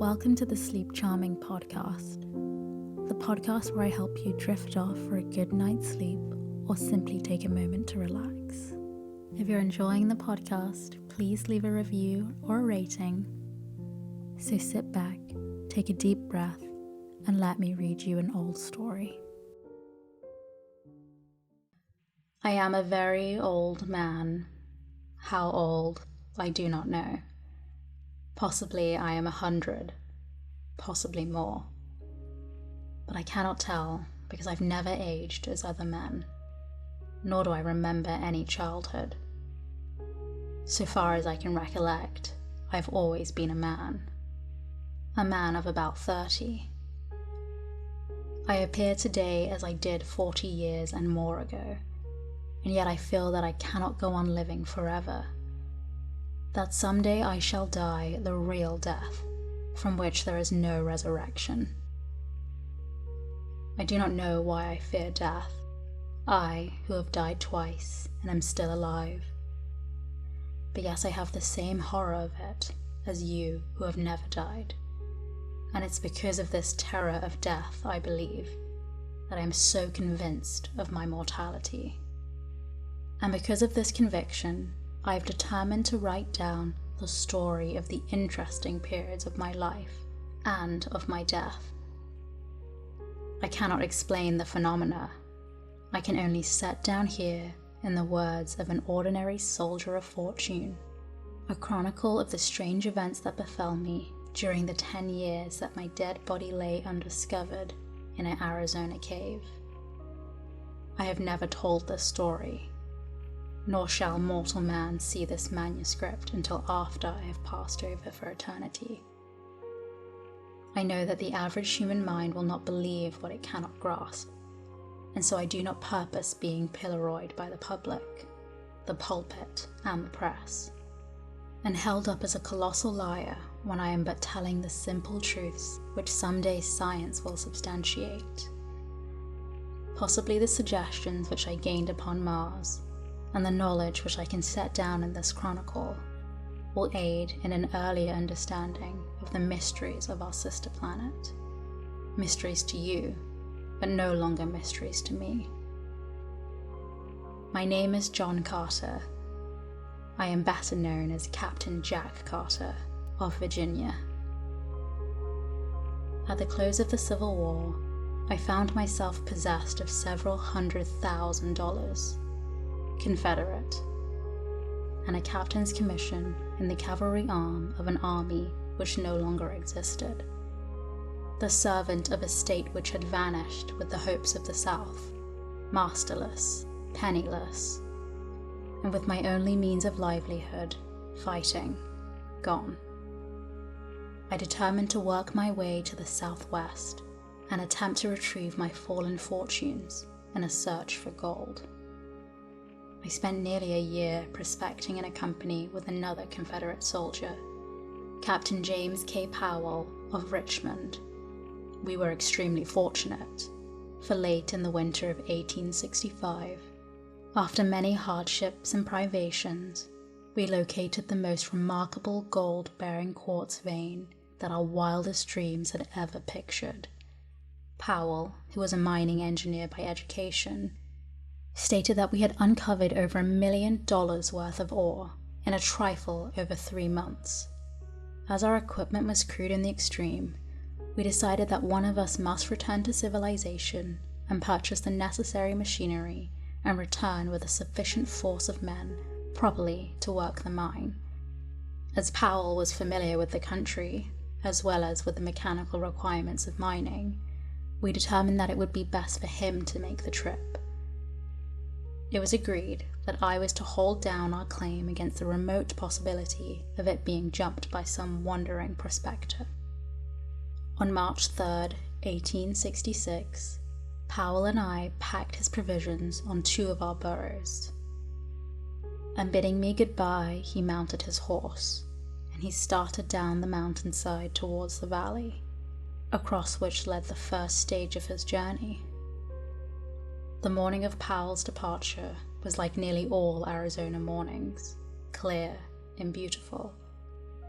Welcome to the Sleep Charming podcast, the podcast where I help you drift off for a good night's sleep or simply take a moment to relax. If you're enjoying the podcast, please leave a review or a rating. So sit back, take a deep breath, and let me read you an old story. I am a very old man. How old, I do not know. Possibly I am 100, possibly more. But I cannot tell because I've never aged as other men, nor do I remember any childhood. So far as I can recollect, I've always been a man of about 30. I appear today as I did 40 years and more ago, and yet I feel that I cannot go on living forever. That someday I shall die the real death, from which there is no resurrection. I do not know why I fear death, I who have died twice and am still alive. But yes, I have the same horror of it as you who have never died. And it's because of this terror of death, I believe, that I am so convinced of my mortality. And because of this conviction, I have determined to write down the story of the interesting periods of my life and of my death. I cannot explain the phenomena. I can only set down here, in the words of an ordinary soldier of fortune, a chronicle of the strange events that befell me during the 10 years that my dead body lay undiscovered in an Arizona cave. I have never told this story, nor shall mortal man see this manuscript until after I have passed over for eternity. I know that the average human mind will not believe what it cannot grasp, and so I do not purpose being pilloried by the public, the pulpit, and the press, and held up as a colossal liar when I am but telling the simple truths which someday science will substantiate. Possibly the suggestions which I gained upon Mars, and the knowledge which I can set down in this chronicle, will aid in an earlier understanding of the mysteries of our sister planet. Mysteries to you, but no longer mysteries to me. My name is John Carter. I am better known as Captain Jack Carter of Virginia. At the close of the Civil War, I found myself possessed of several $100,000, Confederate, and a captain's commission in the cavalry arm of an army which no longer existed, the servant of a state which had vanished with the hopes of the South, masterless, penniless, and with my only means of livelihood, fighting, gone. I determined to work my way to the southwest and attempt to retrieve my fallen fortunes in a search for gold. I spent nearly a year prospecting in a company with another Confederate soldier, Captain James K. Powell of Richmond. We were extremely fortunate, for late in the winter of 1865, after many hardships and privations, we located the most remarkable gold-bearing quartz vein that our wildest dreams had ever pictured. Powell, who was a mining engineer by education, stated that we had uncovered over $1 million worth of ore in a trifle over 3 months. As our equipment was crude in the extreme, we decided that one of us must return to civilization and purchase the necessary machinery and return with a sufficient force of men properly to work the mine. As Powell was familiar with the country, as well as with the mechanical requirements of mining, we determined that it would be best for him to make the trip. It was agreed that I was to hold down our claim against the remote possibility of it being jumped by some wandering prospector. On March 3rd, 1866, Powell and I packed his provisions on 2 of our burros. And bidding me goodbye, he mounted his horse, and he started down the mountainside towards the valley, across which led the first stage of his journey. The morning of Powell's departure was like nearly all Arizona mornings, clear and beautiful.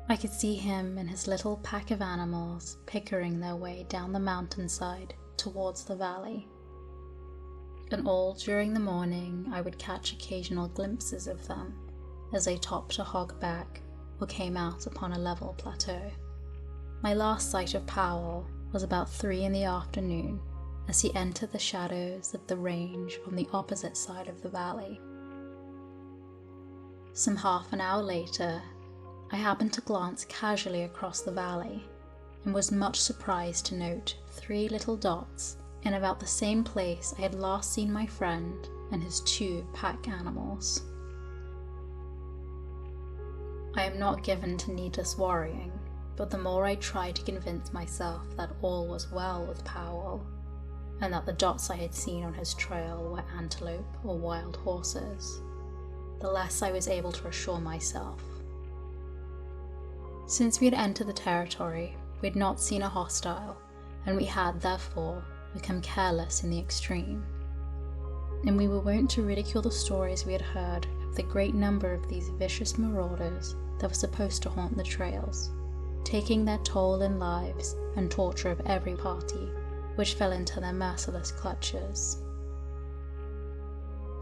I could see him and his little pack of animals pickering their way down the mountainside towards the valley. And all during the morning I would catch occasional glimpses of them as they topped a hog back or came out upon a level plateau. My last sight of Powell was about 3 in the afternoon as he entered the shadows of the range on the opposite side of the valley. Some half an hour later, I happened to glance casually across the valley and was much surprised to note 3 little dots in about the same place I had last seen my friend and his 2 pack animals. I am not given to needless worrying, but the more I tried to convince myself that all was well with Powell, and that the dots I had seen on his trail were antelope or wild horses, the less I was able to assure myself. Since we had entered the territory, we had not seen a hostile, and we had, therefore, become careless in the extreme. And we were wont to ridicule the stories we had heard of the great number of these vicious marauders that were supposed to haunt the trails, taking their toll in lives and torture of every party which fell into their merciless clutches.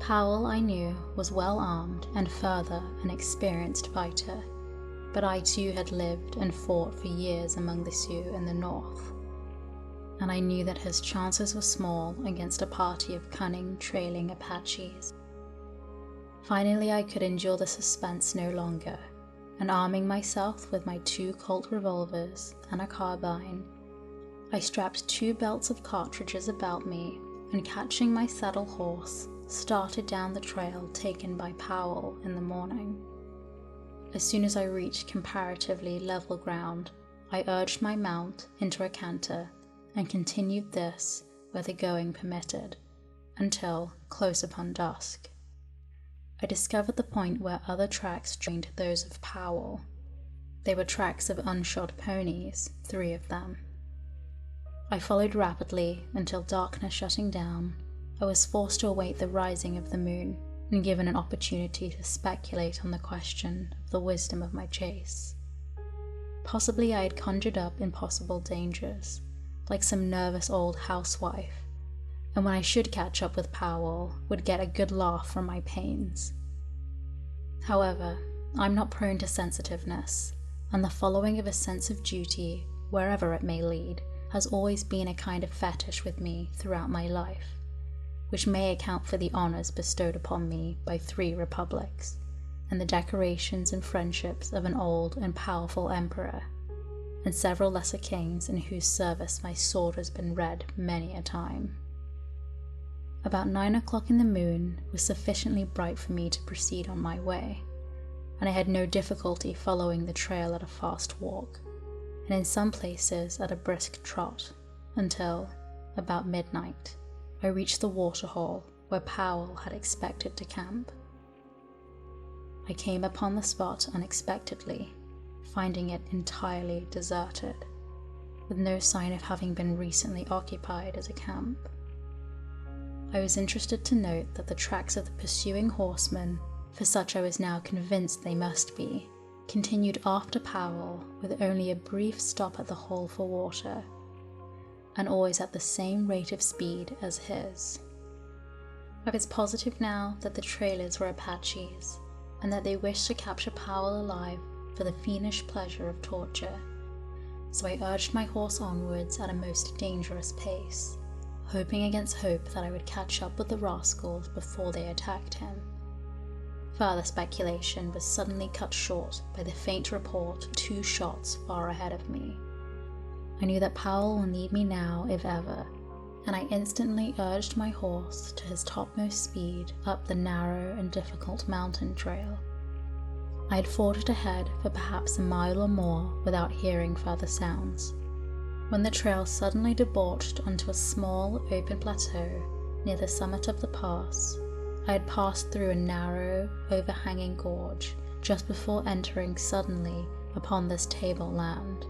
Powell, I knew, was well armed and further an experienced fighter, but I too had lived and fought for years among the Sioux in the north, and I knew that his chances were small against a party of cunning, trailing Apaches. Finally, I could endure the suspense no longer, and arming myself with my 2 Colt revolvers and a carbine, I strapped 2 belts of cartridges about me and, catching my saddle horse, started down the trail taken by Powell in the morning. As soon as I reached comparatively level ground, I urged my mount into a canter and continued this where the going permitted, until, close upon dusk, I discovered the point where other tracks joined those of Powell. They were tracks of unshod ponies, 3 of them. I followed rapidly until, darkness shutting down, I was forced to await the rising of the moon and given an opportunity to speculate on the question of the wisdom of my chase. Possibly I had conjured up impossible dangers, like some nervous old housewife, and when I should catch up with Powell, would get a good laugh from my pains. However, I'm not prone to sensitiveness, and the following of a sense of duty, wherever it may lead, has always been a kind of fetish with me throughout my life, which may account for the honors bestowed upon me by 3 republics, and the decorations and friendships of an old and powerful emperor, and several lesser kings in whose service my sword has been read many a time. About 9 o'clock in the moon was sufficiently bright for me to proceed on my way, and I had no difficulty following the trail at a fast walk, and in some places at a brisk trot, until, about midnight, I reached the waterhole where Powell had expected to camp. I came upon the spot unexpectedly, finding it entirely deserted, with no sign of having been recently occupied as a camp. I was interested to note that the tracks of the pursuing horsemen, for such I was now convinced they must be, continued after Powell with only a brief stop at the hole for water, and always at the same rate of speed as his. I was positive now that the trailers were Apaches, and that they wished to capture Powell alive for the fiendish pleasure of torture, so I urged my horse onwards at a most dangerous pace, hoping against hope that I would catch up with the rascals before they attacked him. Further speculation was suddenly cut short by the faint report of 2 shots far ahead of me. I knew that Powell will need me now, if ever, and I instantly urged my horse to his topmost speed up the narrow and difficult mountain trail. I had fought it ahead for perhaps a mile or more without hearing further sounds, when the trail suddenly debouched onto a small open plateau near the summit of the pass. I had passed through a narrow, overhanging gorge just before entering suddenly upon this tableland,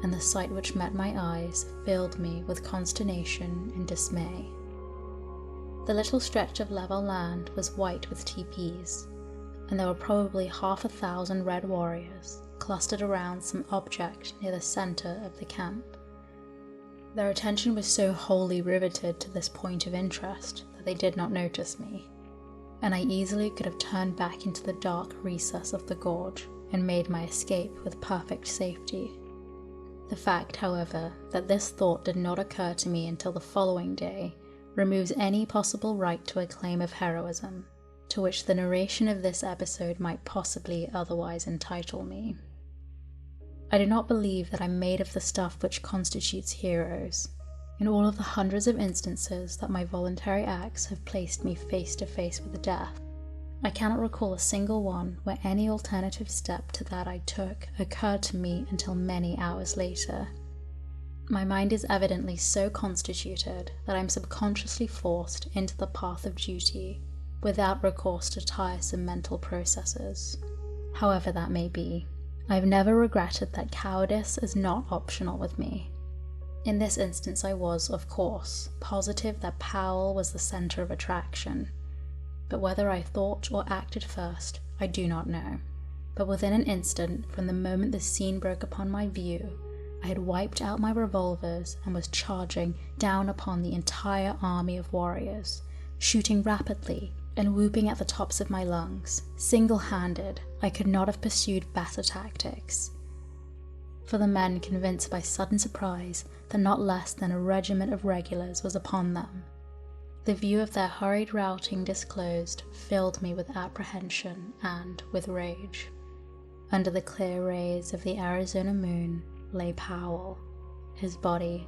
and the sight which met my eyes filled me with consternation and dismay. The little stretch of level land was white with teepees, and there were probably 1,000 red warriors, clustered around some object near the center of the camp. Their attention was so wholly riveted to this point of interest that they did not notice me, and I easily could have turned back into the dark recess of the gorge and made my escape with perfect safety. The fact, however, that this thought did not occur to me until the following day removes any possible right to a claim of heroism, to which the narration of this episode might possibly otherwise entitle me. I do not believe that I'm made of the stuff which constitutes heroes. In all of the hundreds of instances that my voluntary acts have placed me face to face with death, I cannot recall a single one where any alternative step to that I took occurred to me until many hours later. My mind is evidently so constituted that I'm subconsciously forced into the path of duty without recourse to tiresome mental processes. However that may be, I've never regretted that cowardice is not optional with me. In this instance I was, of course, positive that Powell was the center of attraction, but whether I thought or acted first, I do not know. But within an instant, from the moment the scene broke upon my view, I had wiped out my revolvers and was charging down upon the entire army of warriors, shooting rapidly and whooping at the tops of my lungs. Single-handed, I could not have pursued better tactics. For the men, convinced by sudden surprise that not less than a regiment of regulars was upon them, the view of their hurried routing disclosed filled me with apprehension and with rage. Under the clear rays of the Arizona moon lay Powell, his body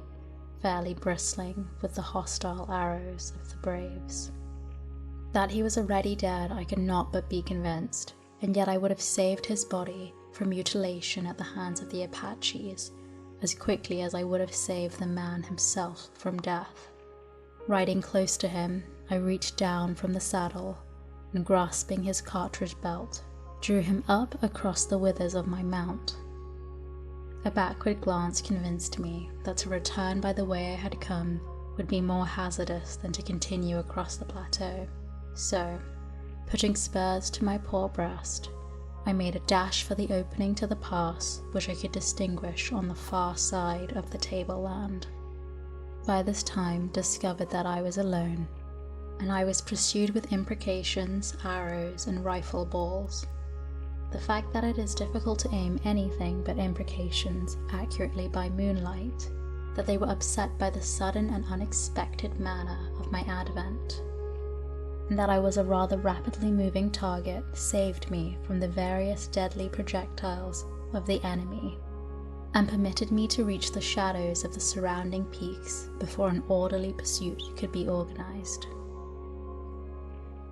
fairly bristling with the hostile arrows of the braves. That he was already dead I could not but be convinced, and yet I would have saved his body from mutilation at the hands of the Apaches as quickly as I would have saved the man himself from death. Riding close to him, I reached down from the saddle and, grasping his cartridge belt, drew him up across the withers of my mount. A backward glance convinced me that to return by the way I had come would be more hazardous than to continue across the plateau. So, putting spurs to my poor breast, I made a dash for the opening to the pass which I could distinguish on the far side of the tableland. By this time discovered that I was alone, and I was pursued with imprecations, arrows, and rifle balls. The fact that it is difficult to aim anything but imprecations accurately by moonlight, that they were upset by the sudden and unexpected manner of my advent, and that I was a rather rapidly moving target saved me from the various deadly projectiles of the enemy, and permitted me to reach the shadows of the surrounding peaks before an orderly pursuit could be organized.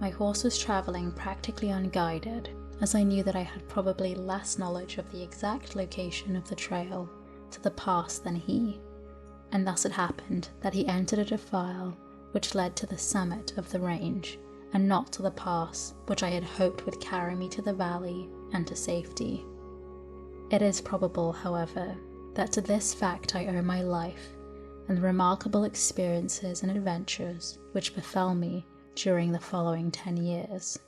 My horse was traveling practically unguided, as I knew that I had probably less knowledge of the exact location of the trail to the pass than he, and thus it happened that he entered a defile which led to the summit of the range, and not to the pass which I had hoped would carry me to the valley and to safety. It is probable, however, that to this fact I owe my life, and the remarkable experiences and adventures which befell me during the following 10 years.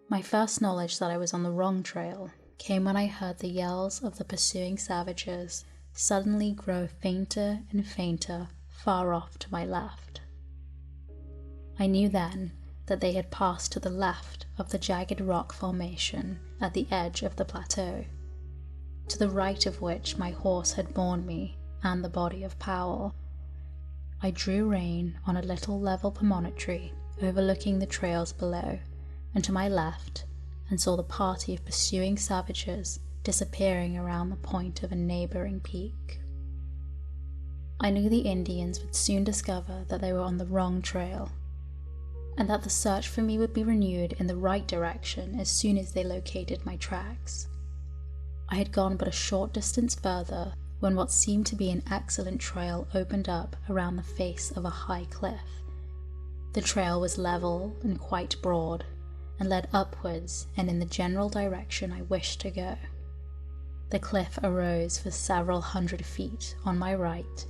My first knowledge that I was on the wrong trail came when I heard the yells of the pursuing savages suddenly grow fainter and fainter far off to my left. I knew then that they had passed to the left of the jagged rock formation at the edge of the plateau, to the right of which my horse had borne me and the body of Powell. I drew rein on a little level promontory overlooking the trails below and to my left, and saw the party of pursuing savages disappearing around the point of a neighboring peak. I knew the Indians would soon discover that they were on the wrong trail, and that the search for me would be renewed in the right direction as soon as they located my tracks. I had gone but a short distance further when what seemed to be an excellent trail opened up around the face of a high cliff. The trail was level and quite broad, and led upwards and in the general direction I wished to go. The cliff arose for several hundred feet on my right,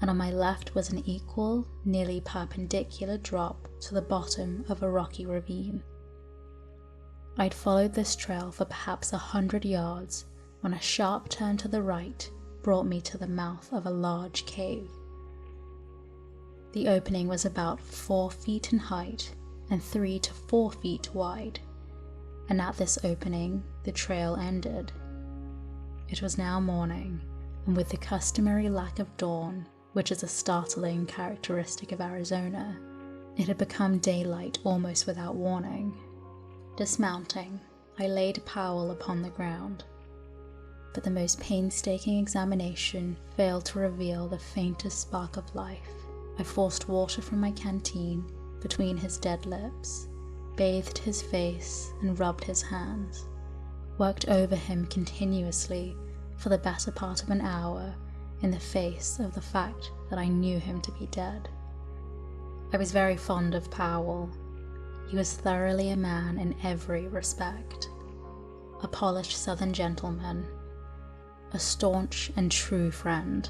and on my left was an equal, nearly perpendicular drop to the bottom of a rocky ravine. I'd followed this trail for perhaps 100 yards when a sharp turn to the right brought me to the mouth of a large cave. The opening was about 4 feet in height and 3 to 4 feet wide, and at this opening the trail ended. It was now morning, and with the customary lack of dawn, which is a startling characteristic of Arizona, it had become daylight almost without warning. Dismounting, I laid Powell upon the ground, but the most painstaking examination failed to reveal the faintest spark of life. I forced water from my canteen between his dead lips, bathed his face and rubbed his hands, worked over him continuously for the better part of an hour in the face of the fact that I knew him to be dead. I was very fond of Powell. He was thoroughly a man in every respect, a polished Southern gentleman, a staunch and true friend,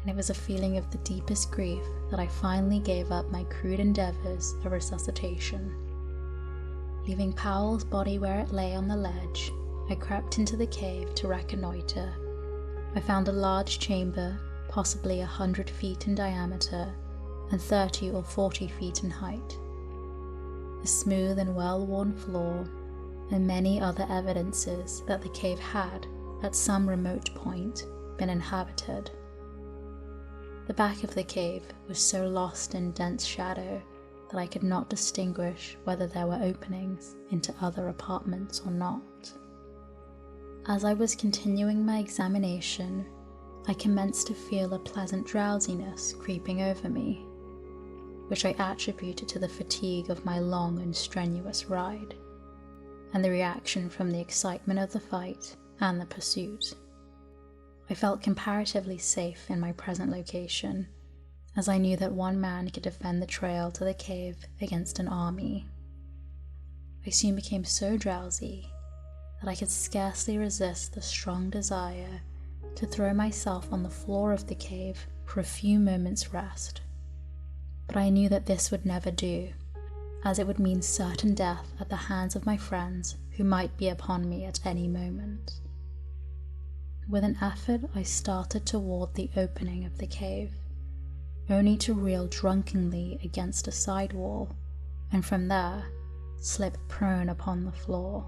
and it was a feeling of the deepest grief that I finally gave up my crude endeavors of resuscitation. Leaving Powell's body where it lay on the ledge, I crept into the cave to reconnoiter. I found a large chamber, possibly 100 feet in diameter and 30 or 40 feet in height. A smooth and well-worn floor, and many other evidences that the cave had, at some remote point, been inhabited. The back of the cave was so lost in dense shadow that I could not distinguish whether there were openings into other apartments or not. As I was continuing my examination, I commenced to feel a pleasant drowsiness creeping over me, which I attributed to the fatigue of my long and strenuous ride, and the reaction from the excitement of the fight and the pursuit. I felt comparatively safe in my present location, as I knew that one man could defend the trail to the cave against an army. I soon became so drowsy that I could scarcely resist the strong desire to throw myself on the floor of the cave for a few moments' rest. But I knew that this would never do, as it would mean certain death at the hands of my friends who might be upon me at any moment. With an effort, I started toward the opening of the cave, only to reel drunkenly against a side wall, and from there slip prone upon the floor.